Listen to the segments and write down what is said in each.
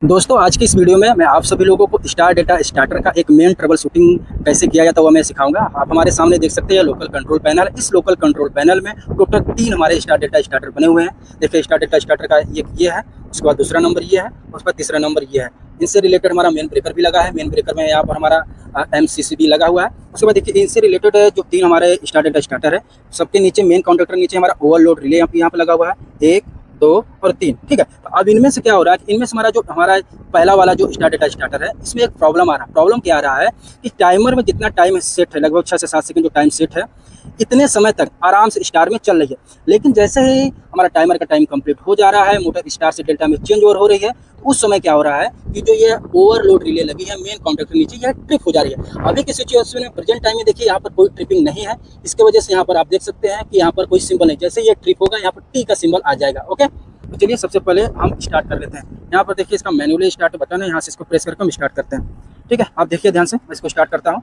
दोस्तों आज की इस वीडियो में मैं आप सभी लोगों को स्टार डेटा स्टार्टर का एक मेन ट्रबल शूटिंग कैसे किया जाता है वो मैं सिखाऊंगा। आप हमारे सामने देख सकते हैं लोकल कंट्रोल पैनल। इस लोकल कंट्रोल पैनल में टोटल 3 हमारे स्टार डेटा स्टार्टर बने हुए हैं। देखिए स्टार डेटा स्टार्टर का ये है, उसके बाद दूसरा नंबर ये है, उसके बाद तीसरा नंबर ये है। इनसे रिलेटेड हमारा मेन ब्रेकर भी लगा है। मेन ब्रेकर में यहाँ पर हमारा MCC लगा हुआ है। उसके बाद देखिए इनसे रिलेटेड जो 3 हमारे स्टार डेटा स्टार्टर है, सबके नीचे मेन काउंटर नीचे हमारा ओवरलोड रिले यहाँ पे लगा हुआ है, 1, 2 और 3। ठीक है, तो अब इनमें से क्या हो रहा है कि इनमें से हमारा पहला वाला जो स्टार डेटा स्टार्टर है, इसमें एक प्रॉब्लम आ रहा है। प्रॉब्लम क्या आ रहा है कि टाइमर में जितना टाइम सेट है, लगभग 6 से 7 सेकंड जो टाइम सेट है, इतने समय तक आराम से स्टार में चल रही है। लेकिन जैसे ही हमारा टाइमर का टाइम कंप्लीट हो जा रहा है, मोटर स्टार से डेल्टा में चेंज ओवर हो रही है, तो उस समय क्या हो रहा है कि जो ये ओवरलोड रिले लगी है मेन कॉन्टैक्ट के नीचे, यह ट्रिप हो जा रही है। अभी की सिचुएशन में प्रेजेंट टाइम में देखिए यहाँ पर कोई ट्रिपिंग नहीं है। इसके वजह से यहाँ पर आप देख सकते हैं कि यहाँ पर कोई सिंबल नहीं। जैसे ये ट्रिप होगा यहाँ पर टी का सिंबल आ जाएगा। ओके, तो चलिए सबसे पहले हम स्टार्ट कर लेते हैं। यहाँ पर देखिए इसका मैनुअली स्टार्ट बटन है, यहाँ से इसको प्रेस करके हम स्टार्ट करते हैं। ठीक है, आप देखिए ध्यान से, मैं इसको स्टार्ट करता हूँ।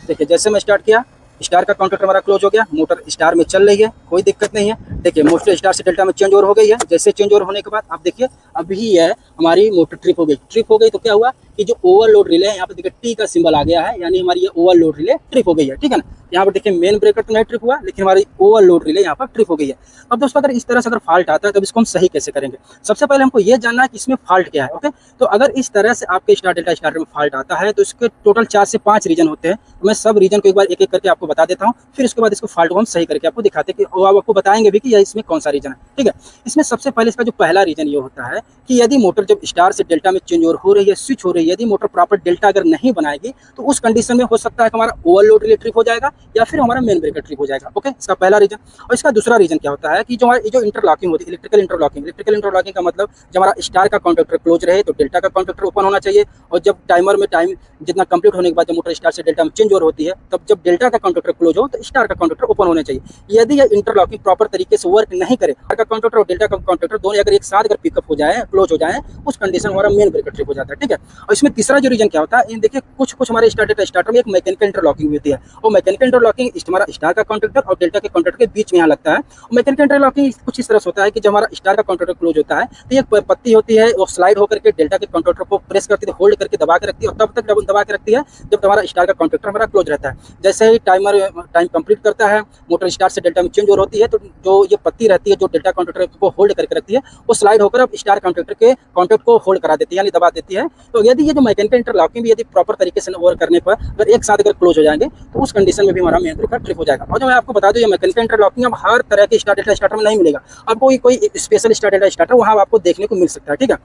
देखिए जैसे मैं स्टार्ट किया, स्टार का काउंटर हमारा क्लोज हो गया, मोटर स्टार में चल रही है, कोई दिक्कत नहीं है। देखिए मोटर स्टार से डेल्टा में चेंज ओवर हो गई है। जैसे चेंज ओवर होने के बाद आप देखिए अभी ये हमारी मोटर ट्रिप हो गई। ट्रिप हो गई तो क्या हुआ कि जो ओवरलोड रिले है, यहाँ पर देखिए टी का सिंबल आ गया है, यानी हमारी ये ओवरलोड रिले ट्रिप हो गई है। ठीक है ना, यहाँ पर देखिए मेन ब्रेकर तो नहीं ट्रिप हुआ, लेकिन हमारी ओवरलोड रिले यहाँ पर ट्रिप हो गई है। अब दोस्तों अगर इस तरह से अगर फॉल्ट आता है तो इसको हम सही कैसे करेंगे? सबसे पहले हमको ये जानना है कि इसमें फॉल्ट क्या है। ओके, तो अगर इस तरह से आपके स्टार डेल्टा स्टार्टर में फॉल्ट आता है तो इसके टोटल 4 से 5 रीजन होते हैं। तो मैं सब रीजन को एक बार एक एक करके आपको बता देता हूँ, फिर उसके बाद इसको फॉल्ट को हम सही करके आपको दिखाते हैं कि आपको बताएंगे भी कि यह इसमें कौन सा रीजन है। ठीक है, इसमें सबसे पहले इसका जो पहला रीजन ये होता है कि यदि मोटर जब स्टार से डेल्टा में चेंज ओवर हो रही है, स्विच हो रही है, यदि मोटर प्रॉपर डेल्टा अगर नहीं बनाएगी तो उस कंडीशन में हो सकता है कि हमारा ओवरलोड रिले ट्रिप हो जाएगा या फिर हमारा मेन ब्रेकर ट्रिप हो जाएगा। ओके, इसका पहला रीजन। और इसका दूसरा रीजन क्या होता है कि जो इंटरलॉकिंग होती है, इलेक्ट्रिकल इंटरलॉकिंग का मतलब जब हमारा स्टार का काउंटर क्लोज रहे तो डेल्टा का काउंटर ओपन होना चाहिए, और जब टाइमर में टाइम जितना कंप्लीट होने के बाद जब मोटर स्टार से डेल्टा में चेंज ओवर होती है, तब जब डेल्टा का काउंटर क्लोज हो तो स्टार का काउंटर ओपन होना चाहिए। यदि यह इंटरलॉकिंग प्रॉपर तरीके से वर्क नहीं करे, स्टार का काउंटर और डेल्टा का काउंटर दोनों अगर एक साथ अगर पिकअप हो जाए, क्लोज हो जाए, उस कंडीशन हमारा मेन ब्रेकर ट्रिप हो जाता है। ठीक है, और इसमें तीसरा जो रीजन क्या होता है, देखिए कुछ हमारे स्टार्टर में एक मैकेनिकल इंटरलॉकिंग होती है। और मैकेनिकल इंटरलॉकिंग हमारा स्टार का काउंटर और डेल्टा के काउंटर के बीच में यहाँ लगता है। और मैकेनिकल इंटरलॉकिंग कुछ इस तरह से होता है कि जब हमारा स्टार का काउंटर क्लोज होता है तो ये पत्ती होती है, वो स्लाइड होकर के डेल्टा के काउंटर को प्रेस करती है, होल्ड करके दबा के रखती है, और तब तक दबा के रखती है जब हमारा स्टार का काउंटर हमारा क्लोज रहता है। जैसे ही टाइम कंप्लीट करता है, मोटर स्टार से डेल्टा में चेंज ओवर होती है, तो जो ये पत्ती रहती है जो डेल्टा काउंटर को होल्ड करके रखती है, वो स्लाइड होकर अब स्टार काउंटर के काउंटर को होल्ड करा देती है, यानी दबा देती है। तो यदि ये जो मैकेनिकल इंटरलॉकिंग भी यदि प्रॉपर तरीके से ओवर करने पर अगर एक साथ अगर क्लोज हो जाएंगे तो उस कंडीशन में भी हमारा मेन ब्रेकर ट्रिप हो जाएगा। और जो मैं आपको बता दूं, ये मैकेनिकल इंटरलॉकिंग अब हर तरह के स्टार डेल्टा स्टार्टर में नहीं मिलेगा, आपको कोई स्पेशल स्टार डेल्टा स्टार्टर वहाँ आपको देखने को मिल सकता है। ठीक है,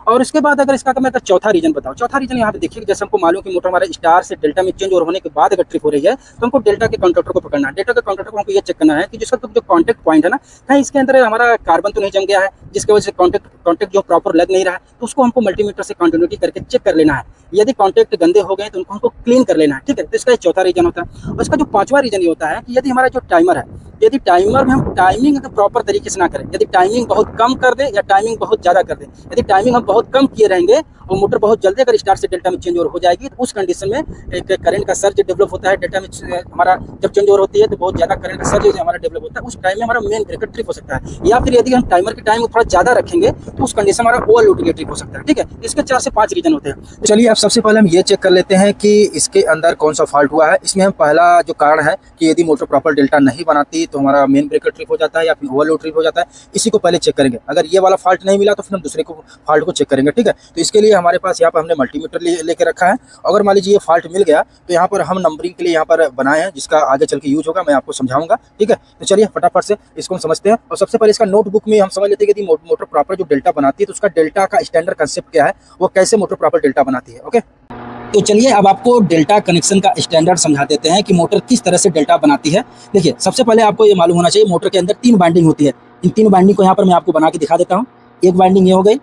और उसके बाद अगर इसका मैं चौथा रीजन बताऊँ, चौथा रीजन यहाँ पे देखिए, जैसे हमको मालूम कि मोटर हमारे स्टार से डेल्टा में चेंज ओवर होने के बाद अगर ट्रिप हो रही है तो हमको डेल्टा के काउंटर को पकड़ना है। डेल्टा के काउंटर को हमको ये चेक करना है कि जिसका जो कॉन्टेक्ट पॉइंट है ना, कहीं इसके अंदर हमारा कार्बन तो नहीं जम गया है, जिसकी वजह से कॉन्टेक्ट जो प्रॉपर लग नहीं रहा है, तो उसको हमको मल्टीमीटर से कंटिन्यूटी करके चेक कर लेना है। यदि कॉन्टेक्ट गंदे हो गए तो उनको हमको क्लीन कर लेना है। ठीक है, तो इसका एक चौथा रीजन होता है। और इसका जो पांचवा रीजन ये होता है कि यदि हमारा जो टाइमर है, यदि टाइमर में हम टाइमिंग अगर प्रॉपर तरीके से ना करें, यदि टाइमिंग बहुत कम कर दें या टाइमिंग बहुत ज़्यादा कर दें, यदि टाइमिंग हम बहुत कम किए रहेंगे और मोटर बहुत जल्दी अगर स्टार से डेल्टा में चेंज ओवर हो जाएगी, तो उस कंडीशन में एक करंट का सर्ज डेवलप होता है। डेल्टा में हमारा जब चेंज ओवर होती है तो बहुत ज़्यादा करंट का सर्ज हमारा डेवलप होता है। उस टाइम में हमारा मेन ब्रेकर ट्रिप हो सकता है। या फिर यदि हम टाइमर के टाइम को थोड़ा ज़्यादा रखेंगे तो उस कंडीशन में हमारा ओवरलोड रिले ट्रिप हो सकता है। ठीक है, इसके 4 से 5 रीजन होते हैं। तो चलिए अब सबसे पहले हम ये चेक कर लेते हैं कि इसके अंदर कौन सा फॉल्ट हुआ है। इसमें हम पहला जो कारण है कि यदि मोटर प्रॉपर डेल्टा नहीं बनाती तो हमारा मेन ब्रेकर ट्रिप हो जाता है या फिर ओवरलोड ट्रिप हो जाता है। इसी को पहले चेक करेंगे। अगर ये वाला फॉल्ट नहीं मिला तो फिर हम दूसरे को फॉल्ट को चेक करेंगे। ठीक है, तो इसके लिए हमारे पास यहाँ पर हमने मल्टीमीटर लेके रखा है। अगर मान लीजिए ये फॉल्ट मिल गया तो यहाँ पर हम नंबरिंग के लिए यहाँ पर बनाए हैं, जिसका आगे चल के यूज होगा, मैं आपको समझाऊंगा। ठीक है, तो चलिए फटाफट से इसको हम समझते हैं। और सबसे पहले इसका नोटबुक में हम समझ लेते हैं कि मोटर प्रॉपर जो डेल्टा बनाती है तो उसका डेल्टा का स्टैंडर्ड कंसेप्ट क्या है, वो कैसे मोटर प्रॉपर डेल्टा बनाती है। ओके, तो चलिए अब आपको डेल्टा कनेक्शन का स्टैंडर्ड समझा देते हैं कि मोटर किस तरह से डेल्टा बनाती है। देखिए सबसे पहले आपको ये मालूम होना चाहिए, मोटर के अंदर 3 बाइंडिंग होती है। इन 3 बाइंडिंग को यहाँ पर मैं आपको बना के दिखा देता हूँ। एक बाइंडिंग ये हो गई,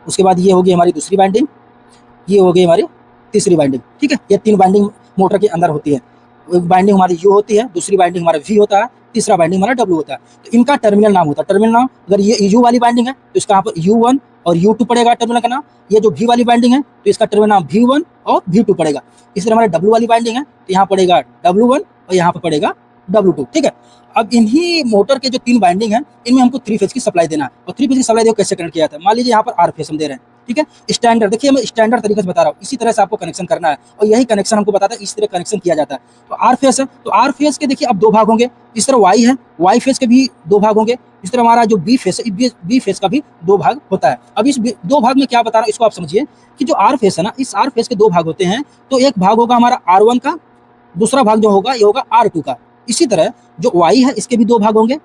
उसके बाद ये होगी हमारी दूसरी बाइंडिंग, ये हो गई हमारी तीसरी बाइंडिंग। ठीक है, ये 3 बाइंडिंग मोटर के अंदर होती है। एक बाइंडिंग हमारी यू होती है, दूसरी बाइंडिंग हमारा वी होता है, तीसरा बाइंडिंग हमारा डब्ल्यू होता है। तो इनका टर्मिनल नाम होता है। टर्मिनल नाम, अगर ये यू वाली बाइंडिंग है तो इसका यहाँ पर U1 और U2 पड़ेगा टर्मिनल का नाम। ये जो V वाली बाइंडिंग है तो इसका टर्मिनल नाम V1 और V2 पड़ेगा। इस तरह हमारे W वाली बाइंडिंग है तो यहाँ पड़ेगा W1 और यहाँ पर पड़ेगा W2। ठीक है, अब इन्हीं मोटर के जो 3 बाइंडिंग है, इनमें हमको 3 फेज की सप्लाई देना है। और 3 फेज की सप्लाई देखो कैसे कनेक्ट किया जाता है। मान लीजिए यहाँ पर R फेज हम दे रहे हैं, ठीक है। स्टैंडर्ड देखिए, मैं स्टैंडर्ड तरीके से बता रहा हूँ, इसी तरह से आपको कनेक्शन करना है और यही कनेक्शन हमको बताता है, इस तरह कनेक्शन किया जाता है। तो आर फेस है, तो आर फेस के देखिए अब दो भाग होंगे। इस तरह वाई है, वाई फेस के भी दो भाग होंगे। इस तरह हमारा जो बी फेस है, बी फेस का भी दो भाग होता है। अब इस दो भाग में क्या बता रहा हूँ इसको आप समझिए कि जो आर फेस है ना, इस आर फेस के दो भाग होते हैं। तो एक भाग होगा हमारा R1 का, दूसरा भाग जो होगा ये होगा R2 का। इसी तरह जो Y है इसके भी दो भाग होंगे,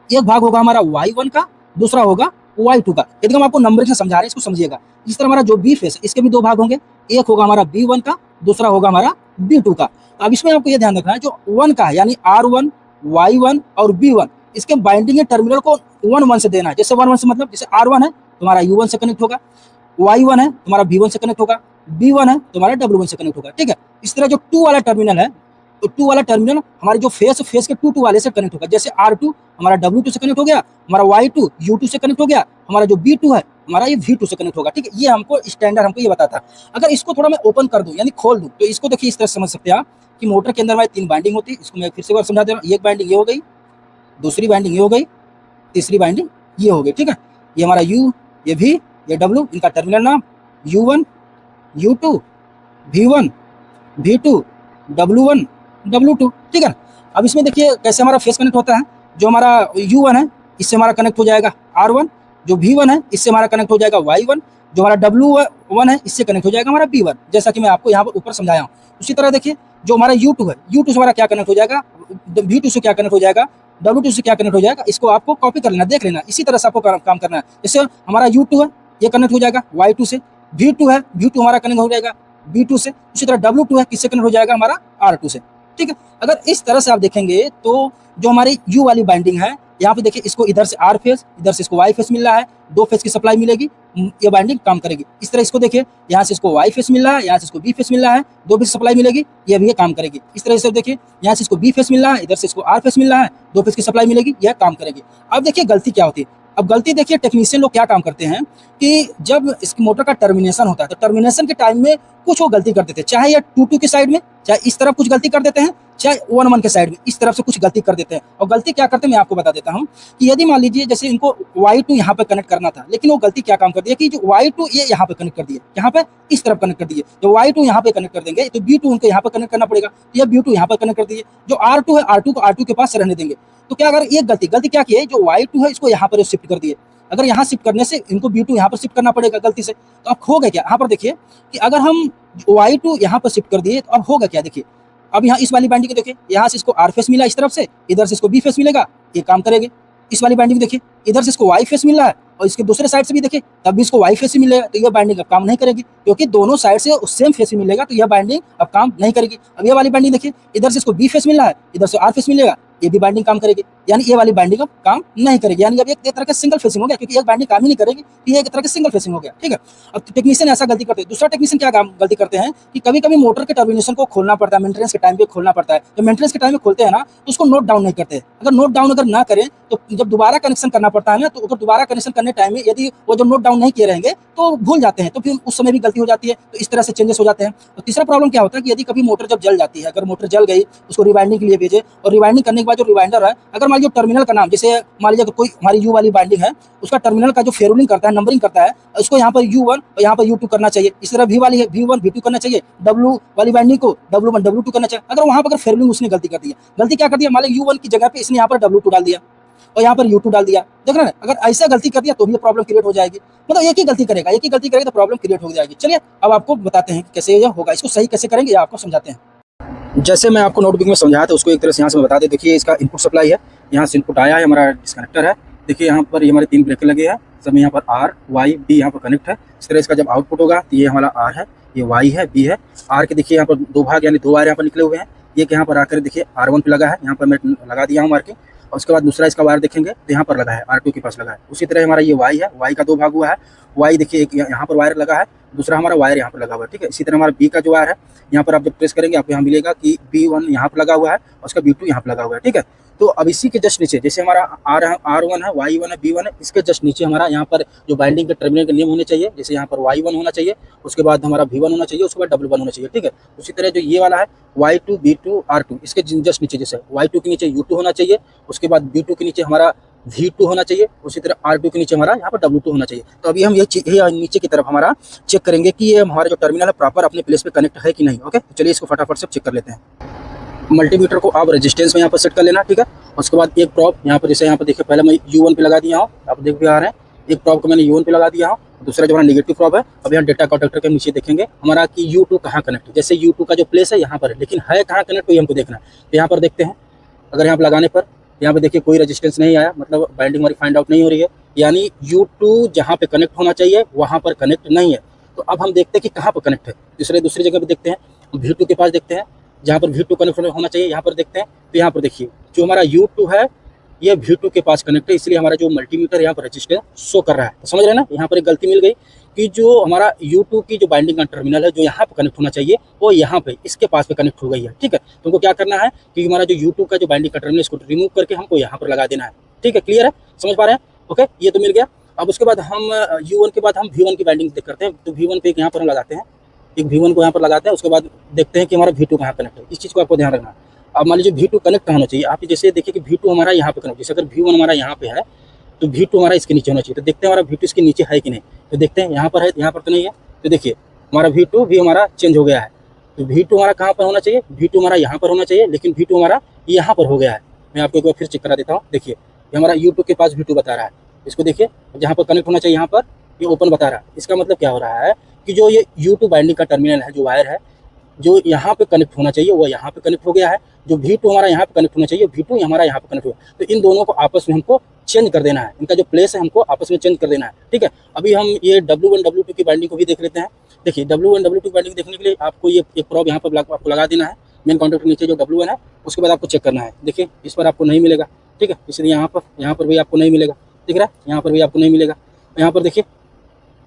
एक भाग होगा हमारा Y1 का, दूसरा होगा Y2 का। यदि हम आपको नंबर से समझा रहे हैं, इसको समझिएगा। इस तरह हमारा जो बी फेस है इसके भी दो भाग होंगे, एक होगा हमारा B1 का, दूसरा होगा हमारा B2 का। तो अब इसमें आपको ये ध्यान रखना है, जो 1 का है यानी R1, Y1 और B1, इसके बाइंडिंग टर्मिनल को 1-1 से देना है। जैसे 1-1 से मतलब जैसे R1 है तुम्हारा U1 से कनेक्ट होगा, Y1 है तुम्हारा B1 से कनेक्ट होगा, B1 है तुम्हारा W1 से कनेक्ट होगा, ठीक है। इस तरह जो 2 वाला टर्मिनल है, तो 2 वाला टर्मिनल हमारे जो फेस के 2 वाले से कनेक्ट होगा। जैसे R2 हमारा W2 से कनेक्ट हो गया, हमारा Y2 U2 से कनेक्ट हो गया, हमारा जो B2 है हमारा ये V2 से कनेक्ट होगा, ठीक है। ये हमको स्टैंडर्ड हमको ये बताता है। अगर इसको थोड़ा मैं ओपन कर दूं यानी खोल दूं, तो इसको देखिए इस तरह समझ सकते हैं आप कि मोटर के अंदर हमारी 3 बाइंडिंग होती है। इसको मैं फिर से एक बार समझा दे रहा हूँ। एक बाइंडिंग ये हो गई, दूसरी बाइंडिंग ये हो गई, तीसरी बाइंडिंग ये हो गई, ठीक है। ये हमारा U, ये V, ये W, इनका टर्मिनल नाम U1, U2, V1, V2, W1, W2, ठीक है। अब इसमें देखिए कैसे हमारा फेस कनेक्ट होता है। जो हमारा U1 है इससे हमारा कनेक्ट हो जाएगा R1, जो V1 है इससे हमारा कनेक्ट हो जाएगा Y1, जो हमारा W1 है इससे कनेक्ट हो जाएगा हमारा B1, जैसा कि मैं आपको यहाँ पर ऊपर समझाया हूँ। उसी तरह देखिए जो हमारा U2 है, U2 से हमारा क्या कनेक्ट हो जाएगा, V2 से क्या कनेक्ट हो जाएगा, W2 से क्या कनेक्ट हो जाएगा, इसको आपको कॉपी कर लेना, देख लेना। इसी तरह से आपको काम करना है। जैसे हमारा U2 है ये कनेक्ट हो जाएगा Y2 से, V2 है V2 हमारा कनेक्ट हो जाएगा B2 से, उसी तरह W2 है किससे कनेक्ट हो जाएगा हमारा R2 से, ठीक है। अगर इस तरह से आप देखेंगे तो जो हमारी U वाली बाइंडिंग है, यहाँ पे देखिए इसको इधर से R फेस, इधर से इसको Y फेस मिल रहा है, 2 फेस की सप्लाई मिलेगी, ये बाइंडिंग काम करेगी। इस तरह इसको देखिए, यहाँ से इसको Y फेस मिल रहा है, यहाँ से इसको B फेस मिल रहा है, 2 फेस सप्लाई मिलेगी, ये भी ये काम करेगी। इस तरह से देखिए यहाँ से इसको B फेस मिल रहा है, इधर से इसको R फेस मिल रहा है, 2 फेस की सप्लाई मिलेगी, यह काम करेगी। अब देखिए गलती क्या होती है। अब गलती देखिए टेक्नीशियन लोग क्या काम करते हैं कि जब इस मोटर का टर्मिनेशन होता है तो टर्मिनेशन के टाइम में कुछ वो गलती कर देते हैं, चाहे ये 2-2 की साइड में, चाहे इस तरफ कुछ गलती कर देते हैं, चाहे 1-1 के साइड में इस तरफ से कुछ गलती कर देते हैं। और गलती क्या करते हैं मैं आपको बता देता हूँ कि यदि मान लीजिए जैसे इनको Y2 यहाँ पे कनेक्ट करना था, लेकिन वो गलती क्या काम कर दिया कि जो Y2 ये यहाँ पे कनेक्ट कर दिए, यहाँ पे इस तरफ कनेक्ट कर दिए। जो Y2 यहाँ पे कनेक्ट कर देंगे तो B2 उनको यहाँ पे कनेक्ट करना पड़ेगा, तो यह B2 यहाँ पे कनेक्ट कर दिए। जो R2 है R2 को R2 के पास रहने देंगे। तो क्या अगर ये गलती क्या की है, जो Y2 है इसको यहाँ पर शिफ्ट कर दिए। अगर यहाँ शिफ्ट करने से इनको B2 यहाँ पर शिफ्ट करना पड़ेगा गलती से, तो अब हो गया क्या। यहाँ पर देखिए कि अगर हम Y2 यहाँ पर शिफ्ट कर दिए तो अब होगा क्या, देखिए अब यहाँ इस वाली बाइंडिंग को देखिए, यहाँ से इसको R फेस मिला इस तरफ से, इधर से इसको B फेस मिलेगा, ये काम करेगी। इस वाली बाइंडिंग देखिए, इधर से इसको Y फेस मिल रहा है और इसके दूसरे साइड से भी देखिए तब भी इसको Y फेस ही मिलेगा, तो यह बाइंडिंग अब काम नहीं करेगी, क्योंकि दोनों साइड से सेम फेस ही मिलेगा, तो यह बाइंडिंग अब काम नहीं करेगी। अब ये वाली बाइंडिंग देखिए, इधर से इसको B फेस मिल रहा है, इधर से R फेस मिलेगा, ये भी बाइंडिंग काम करेगी, यानी ये वाली बाइंडिंग अब काम नहीं करेगी। यानी अब एक तरह का सिंगल फेसिंग हो गया, क्योंकि एक बाइंडिंग काम ही नहीं करेगी, तो ये एक तरह का सिंगल फेसिंग हो गया, ठीक है। अब टेक्नीशियन ऐसा गलती करते हैं। दूसरा टेक्नीशियन क्या गलती करते हैं कि कभी कभी मोटर के टर्मिनेशन को खोलना पड़ता है, मेंटेनेंस के टाइम पे खोलना पड़ता है। जब मेंटेनेंस के टाइम में खोलते हैं ना तो उसको नोट डाउन नहीं करते। अगर नोट डाउन अगर ना करें तो जब दोबारा कनेक्शन करना पड़ता है ना, तो अगर दोबारा कनेक्शन करने टाइम में यदि वो जो नोट डाउन नहीं किए रहेंगे तो भूल जाते हैं, तो फिर उस समय भी गलती हो जाती है, तो इस तरह से चेंजेस हो जाते हैं। और तीसरा प्रॉब्लम क्या होता है कि यदि कभी मोटर जब जल जाती है, अगर मोटर जल गई उसको रिवाइंडिंग के लिए भेजे, और रिवाइंडिंग करने के बाद जो रिवाइंडर है, अगर मान लीजिए टर्मिनल का नाम, जैसे मान लीजिए कोई हमारी U वाली बाइंडिंग है, उसका टर्मिनल का जो फेरुलिंग करता है, नंबरिंग करता है, उसको यहाँ पर U1 और यहाँ पर U2 करना चाहिए। इस तरह V वाली है V1 V2 करना चाहिए, W वाली बाइंडिंग को W1 W2 करना चाहिए। अगर वहाँ पर अगर फेरुलिंग उसने गलती कर दी है, गलती क्या कर दिया, मान लीजिए U1 की जगह पे इसने यहाँ पर W2 डाल दिया और यहाँ पर U2 डाल दिया, देख रहे हैं। अगर ऐसा गलती कर दिया तो भी प्रॉब्लम क्रिएट हो जाएगी। मतलब एक ही गलती करेगा तो प्रॉब्लम क्रिएट हो जाएगी। चलिए अब आपको बताते हैं कि कैसे यह होगा, इसको सही कैसे करेंगे आपको समझाते हैं। जैसे मैं आपको नोटबुक में समझाया था उसको एक तरह से यहाँ से मैं बता दें। देखिए इसका इनपुट सप्लाई है, यहाँ से इनपुट आया है, हमारा डिस्कनेक्टर है। देखिए यहाँ पर ये हमारे 3 ब्रेकर लगे हैं, सब यहाँ पर R Y B यहाँ पर कनेक्ट है। इस तरह इसका जब आउटपुट होगा तो ये हमारा R है, ये Y है, B है। R के देखिए यहाँ पर 2 भाग यानी 2 वायर यहाँ पर निकले हुए हैं। एक यहाँ पर आकर देखिए R1 पे लगा है, यहाँ पर मैं लगा दिया हूँ मार्किंग। और उसके बाद दूसरा इसका वायर देखेंगे तो यहाँ पर लगा है, R2 के पास लगा है। उसी तरह हमारा ये Y है, Y का 2 भाग हुआ है। Y देखिए एक यहाँ पर वायर लगा है, दूसरा हमारा वायर यहाँ पर लगा हुआ है, ठीक है। इसी तरह हमारा B का जो वायर है, यहाँ पर आप जब प्रेस करेंगे आपको यहाँ मिलेगा कि B1 यहाँ पर लगा हुआ है और उसका B2 यहाँ पर लगा हुआ है, ठीक है। तो अब इसी के जस्ट नीचे जैसे हमारा R1 है, Y1 है, B1 है, इसके जस्ट नीचे हमारा यहाँ पर जो बाइंडिंग के टर्मिनल के नियम होने चाहिए, जैसे यहाँ पर Y1 होना चाहिए, उसके बाद हमारा V1 होना चाहिए, उसके बाद W1 होना चाहिए, ठीक है। उसी तरह जो ये वाला है Y2 B2 R2, इसके जस्ट नीचे जैसे Y2 के नीचे U2 होना चाहिए, उसके बाद B2 के नीचे हमारा V2 होना चाहिए, उसी तरह R2 के नीचे हमारा यहाँ पर W2 होना चाहिए। तो अभी हम ये नीचे की तरफ हमारा चेक करेंगे कि ये हमारा जो टर्मिनल है प्रॉपर अपने प्लेस पे कनेक्ट है कि नहीं। ओके, तो चलिए इसको फटाफट से चेक कर लेते हैं। मल्टीमीटर को आप रेजिस्टेंस में यहाँ पर सेट कर लेना, ठीक है। उसके बाद एक प्रॉप यहाँ पर, जैसे यहाँ पर देखिए पहले मैं U1 पे लगा दिया हूँ, आप देख भी आ रहे हैं, एक प्रॉप को मैंने U1 पे लगा दिया हूँ, दूसरा जो हमारा नेगेटिव प्रॉप है। अब यहाँ डेटा कॉन्टेक्टर के नीचे देखेंगे हमारा कि U2 कहाँ कनेक्ट है। जैसे U2 का जो प्लेस है यहाँ पर है, लेकिन है कहाँ कनेक्ट, तो ये हमको देखना है। तो यहाँ पर देखते हैं, अगर यहाँ पर लगाने पर यहाँ पे देखिए कोई रेजिस्टेंस नहीं आया, मतलब बाइंडिंग हमारी फाइंड आउट नहीं हो रही है, यानी U2 जहाँ पे कनेक्ट होना चाहिए वहाँ पर कनेक्ट नहीं है। तो अब हम देखते हैं कि कहाँ पर कनेक्ट है। दूसरी जगह पे देखते हैं, V2 के पास देखते हैं, जहाँ पर V2 कनेक्ट होना चाहिए यहाँ पर देखते हैं। तो यहाँ पर देखिए जो हमारा U2 है ये V2 के पास कनेक्ट है, इसलिए हमारा जो मल्टीमीटर यहाँ पर रजिस्टेंस शो कर रहा है। तो समझ रहे हैं ना, यहाँ पर एक गलती मिल गई कि जो हमारा U2 की जो बाइंडिंग का टर्मिनल है जो यहाँ पर कनेक्ट होना चाहिए वो यहाँ पे इसके पास पे कनेक्ट हो गई है, ठीक है। तुमको क्या करना है कि हमारा जो U2 का जो बाइंडिंग का टर्मिनल इसको रिमूव करके हमको यहाँ पर लगा देना है, ठीक है। क्लियर है, समझ पा रहे हैं? ओके, ये तो मिल गया। अब उसके बाद हम U1 के बाद हम V1 की बाइंडिंग करते हैं। तो V1 पे यहाँ पर हम लगाते हैं, एक V1 को यहाँ पर लगाते हैं, उसके बाद देखते हैं कि हमारा V2 कहाँ कनेक्ट है। इस चीज़ को आपको ध्यान रखना है। अब मान लीजिए V2 कनेक्ट कहाँ होना चाहिए, आप जैसे देखिए कि V2 हमारा यहाँ पे कनेक्ट, जैसे अगर V1 हमारा यहाँ पे है तो V2 हमारा इसके नीचे होना चाहिए। तो देखते हैं हमारा V2 इसके नीचे है कि नहीं। तो देखते हैं यहाँ पर है, यहाँ पर तो नहीं है। तो देखिए हमारा V2 भी हमारा चेंज हो गया है। तो V2 हमारा कहाँ पर होना चाहिए, V2 हमारा यहाँ पर होना चाहिए, लेकिन V2 हमारा यहाँ पर हो गया है। मैं आपको एक बार फिर चेक करा देता हूँ। देखिए ये हमारा U2 के पास V2 बता रहा है, इसको देखिए जहाँ पर कनेक्ट होना चाहिए यहाँ पर ये ओपन बता रहा है। इसका मतलब क्या हो रहा है कि जो ये U2 बाइंडिंग का टर्मिनल है, जो वायर है जो यहाँ पे कनेक्ट होना चाहिए वो यहाँ पे कनेक्ट हो गया है, जो V2 हमारा यहाँ पे कनेक्ट होना चाहिए V2 हमारा यहाँ पे कनेक्ट हुआ। तो इन दोनों को आपस में हमको चेंज कर देना है, इनका जो प्लेस है हमको आपस में चेंज कर देना है, ठीक है। अभी हम ये W1 W2 की बाइंडिंग को भी देख लेते हैं। देखिए W1 W2 की बाइंडिंग देखने के लिए आपको ये एक प्रॉब यहाँ पर आपको लगा देना है, मेन कॉन्टैक्ट के नीचे जो W1 है उसके बाद आपको चेक करना है। देखिए इस पर आपको नहीं मिलेगा, ठीक है, इसलिए यहाँ पर भी आपको नहीं मिलेगा, दिख रहा है, यहाँ पर भी आपको नहीं मिलेगा। यहाँ पर देखिए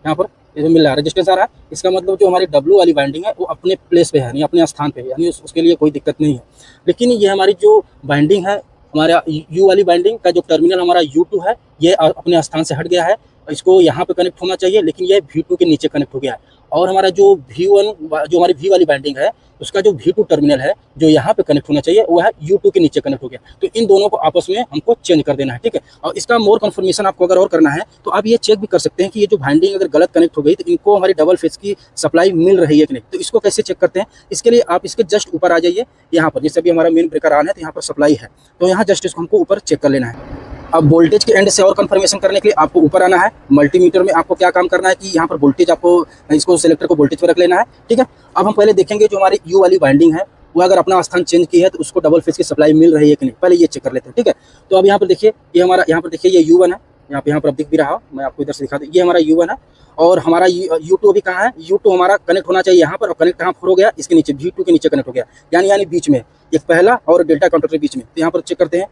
यहाँ पर ये मिल रहा है, रेजिस्टेंस आ रहा है। इसका मतलब जो हमारी W वाली बाइंडिंग है वो अपने प्लेस पे है, यानी अपने स्थान पे है, यानी उसके लिए कोई दिक्कत नहीं है। लेकिन ये हमारी जो बाइंडिंग है, हमारा U वाली बाइंडिंग का जो टर्मिनल हमारा U2 है ये अपने स्थान से हट गया है, इसको यहाँ पे कनेक्ट होना चाहिए, लेकिन ये V2 के नीचे कनेक्ट हो गया है। और हमारा जो V1 जो हमारी V वाली बाइंडिंग है उसका जो V2 टर्मिनल है जो यहाँ पे कनेक्ट होना चाहिए वो है U2 के नीचे कनेक्ट हो गया। तो इन दोनों को आपस में हमको चेंज कर देना है, ठीक है। और इसका मोर कंफर्मेशन आपको अगर और करना है तो आप ये चेक भी कर सकते हैं कि ये जो बाइंडिंग अगर गलत कनेक्ट हो गई तो इनको हमारी डबल फेज की सप्लाई मिल रही है कि नहीं। तो इसको कैसे चेक करते हैं, इसके लिए आप इसके जस्ट ऊपर आ जाइए, यहाँ पर जैसे अभी हमारा मेन ब्रेकर ऑन है तो यहाँ पर सप्लाई है, तो यहाँ जस्ट इसको हमको ऊपर चेक कर लेना है। अब वोल्टेज के एंड से और कंफर्मेशन करने के लिए आपको ऊपर आना है। मल्टीमीटर में आपको क्या काम करना है कि यहाँ पर वोल्टेज आपको इसको सिलेक्टर को वोल्टेज पर रख लेना है, ठीक है। अब हम पहले देखेंगे जो हमारी U वाली बाइंडिंग है वो अगर अपना स्थान चेंज की है तो उसको डबल फेज की सप्लाई मिल रही है कि नहीं, पहले ये चेक कर लेते हैं, ठीक है। तो अब यहाँ पर देखिए ये हमारा, यहाँ पर देखिए ये U1 है, यहाँ पर अब दिख भी रहा, मैं आपको इधर से दिखा दूँ, ये हमारा U1 है। और हमारा U2 अभी कहाँ है, U2 हमारा कनेक्ट होना चाहिए यहाँ पर, और कनेक्ट कहाँ पर हो गया, इसके नीचे V2 के नीचे कनेक्ट हो गया, यानी बीच में एक पहला और डेल्टा काउंटर के बीच में। तो यहाँ पर चेक करते हैं,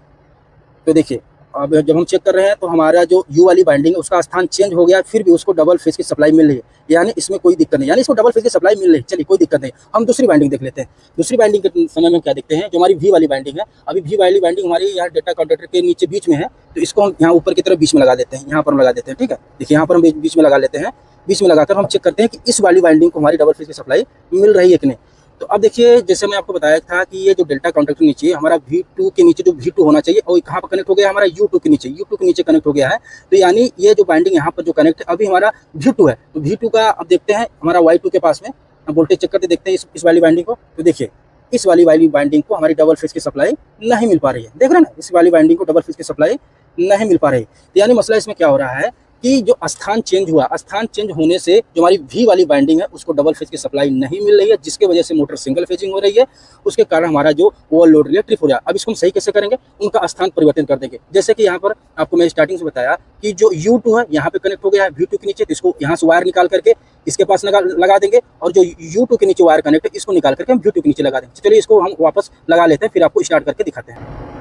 तो देखिए अब जब हम चेक कर रहे हैं तो हमारा जो U वाली बाइंडिंग है उसका स्थान चेंज हो गया, फिर भी उसको डबल फेज की सप्लाई मिल रही है, यानी इसमें कोई दिक्कत नहीं, यानी इसको डबल फेज की सप्लाई मिल रही है। चलिए कोई दिक्कत नहीं, हम दूसरी बाइंडिंग देख लेते हैं। दूसरी बाइंडिंग के समय में क्या देखते हैं, जो हमारी V वाली बाइंडिंग है, अभी V वाली बाइंडिंग हमारी यहाँ डेटा काउंटर के नीचे बीच में है, तो इसको हम यहाँ ऊपर की तरफ बीच में लगा देते हैं, यहाँ पर हम लगा देते हैं, ठीक है। देखिए यहाँ पर हम बीच में लगा लेते हैं, बीच में लगाकर हम चेक करते हैं कि इस वाली बाइंडिंग को हमारी डबल फेज की सप्लाई मिल रही है कि नहीं। तो अब देखिए जैसे मैं आपको बताया था कि ये जो डेल्टा काउंटर के नीचे हमारा V2 के नीचे जो V2 होना चाहिए और कहाँ पर कनेक्ट हो गया, हमारा U2 के नीचे कनेक्ट हो गया है। तो यानी ये जो बाइंडिंग यहाँ पर जो कनेक्ट है अभी हमारा V2 है, तो V2 का अब देखते हैं हमारा Y2 के पास में, हम वोल्टेज चेक करते देखते हैं इस वाली बाइंडिंग को। तो देखिए इस वाली बाइंडिंग को हमारी डबल फेज की सप्लाई नहीं मिल पा रही है, देख रहे हैं ना, इस वाली बाइंडिंग को डबल फेज की सप्लाई नहीं मिल पा रही। तो यानी मसला इसमें क्या हो रहा है कि जो स्थान चेंज हुआ, स्थान चेंज होने से जो हमारी V वाली बाइंडिंग है उसको डबल फेज की सप्लाई नहीं मिल रही है, जिसके वजह से मोटर सिंगल फेजिंग हो रही है, उसके कारण हमारा जो ओवरलोड रिले ट्रिप हो रहा है। अब इसको हम सही कैसे करेंगे, उनका स्थान परिवर्तन कर देंगे। जैसे कि यहाँ पर आपको मैं स्टार्टिंग से बताया कि जो U2 है यहाँ पे कनेक्ट हो गया है V2 के नीचे, तो इसको यहाँ से वायर निकाल करके इसके पास लगा देंगे, और जो U2 के नीचे वायर कनेक्ट है इसको निकाल करके हम V2 के नीचे लगा देंगे। चलिए इसको हम वापस लगा लेते हैं, फिर आपको स्टार्ट करके दिखाते हैं।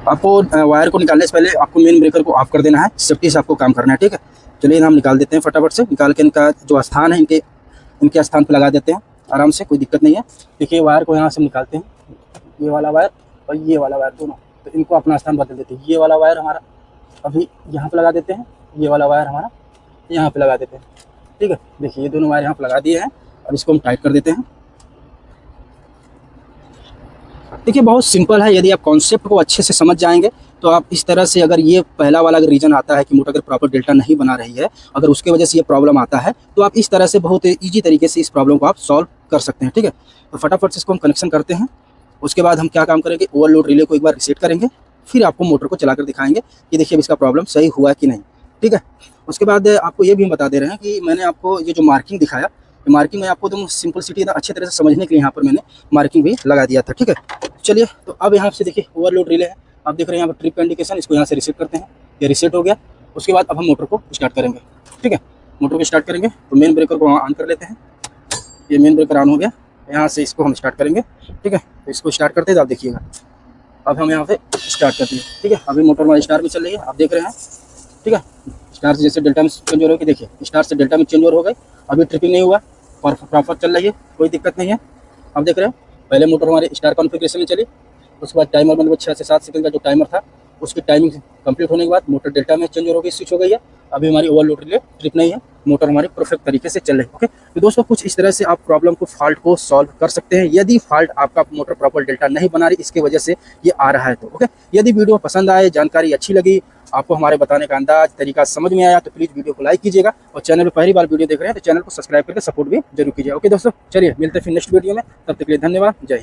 आपको वायर को निकालने से पहले आपको मेन ब्रेकर को ऑफ कर देना है, सेफ्टी से आपको काम करना है, ठीक है। चलिए हम निकाल देते हैं फटाफट से, निकाल के इनका जो स्थान है इनके स्थान पर लगा देते हैं आराम से, कोई दिक्कत नहीं है। देखिए वायर को यहाँ से निकालते हैं, ये वाला वायर और ये वाला वायर दोनों, तो इनको अपना स्थान बदल देते हैं। ये वाला वायर हमारा अभी यहाँ पर लगा देते हैं, ये वाला वायर हमारा यहाँ पर लगा देते हैं, ठीक है। देखिए ये दोनों वायर यहाँ पर लगा दिए हैं और इसको हम टाइट कर देते हैं। देखिए बहुत सिंपल है, यदि आप कॉन्सेप्ट को अच्छे से समझ जाएंगे तो आप इस तरह से अगर ये पहला वाला अगर रीज़न आता है कि मोटर अगर प्रॉपर डेल्टा नहीं बना रही है, अगर उसके वजह से ये प्रॉब्लम आता है, तो आप इस तरह से बहुत ईजी तरीके से इस प्रॉब्लम को आप सॉल्व कर सकते हैं, ठीक है। तो फटाफट से इसको हम कनेक्शन करते हैं। उसके बाद हम क्या काम करेंगे, ओवरलोड रिले को एक बार रीसेट करेंगे, फिर आपको मोटर को चलाकर दिखाएंगे कि देखिए अब इसका प्रॉब्लम सही हुआ कि नहीं, ठीक है। उसके बाद आपको ये भी हम बता दे रहे हैं कि मैंने आपको ये जो मार्किंग दिखाया, ये मार्किंग में आपको एकदम सिंपलिसिटी अच्छी तरह से समझने के लिए यहाँ पर मैंने मार्किंग भी लगा दिया था, ठीक है। चलिए, तो अब यहाँ से देखिए ओवरलोड रिले है, आप देख रहे हैं यहाँ पर ट्रिप का इंडिकेशन, इसको यहाँ से रीसेट करते हैं, ये रीसेट हो गया। उसके बाद अब हम मोटर को स्टार्ट करेंगे, ठीक है। मोटर को स्टार्ट करेंगे तो मेन ब्रेकर को ऑन कर लेते हैं, ये मेन ब्रेकर ऑन हो गया। यहाँ से इसको हम स्टार्ट करेंगे, ठीक है। तो इसको स्टार्ट करते हैं तो आप देखिएगा, अब हम यहाँ पे स्टार्ट करते हैं, ठीक है। अभी मोटर हमारी स्टार में चल रही है, आप देख रहे हैं, ठीक है। स्टार से जैसे डेल्टा में चेंज हो रही है, देखिए स्टार से डेल्टा में चेंज हो गई, अभी ट्रिपिंग नहीं हुआ, प्रॉपर चल रही है, कोई दिक्कत नहीं है। आप देख रहे हैं पहले मोटर हमारी स्टार कॉन्फ़िगरेशन में चली, उसके बाद टाइमर मतलब 6 से 7 सेकंड का जो टाइमर था उसकी टाइमिंग कंप्लीट होने के बाद मोटर डेल्टा में चेंज हो गई, स्विच हो गई है। अभी हमारी ओवरलोड रिले ट्रिप नहीं है, मोटर हमारी परफेक्ट तरीके से चल रही है, ओके। तो दोस्तों कुछ इस तरह से आप प्रॉब्लम को, फॉल्ट को सॉल्व कर सकते हैं यदि फॉल्ट आपका मोटर प्रॉपर डेल्टा नहीं बना रही, इसके वजह से ये आ रहा है तो, ओके। यदि वीडियो पसंद आए, जानकारी अच्छी लगी, आपको हमारे बताने का अंदाज तरीका समझ में आया, तो प्लीज़ वीडियो को लाइक कीजिएगा, और चैनल पर पहली बार वीडियो देख रहे हैं तो चैनल को सब्सक्राइब करके सपोर्ट भी जरूर कीजिएगा, ओके दोस्तों। चलिए मिलते हैं फिर नेक्स्ट वीडियो में, तब तक के लिए धन्यवाद, जय हिंद।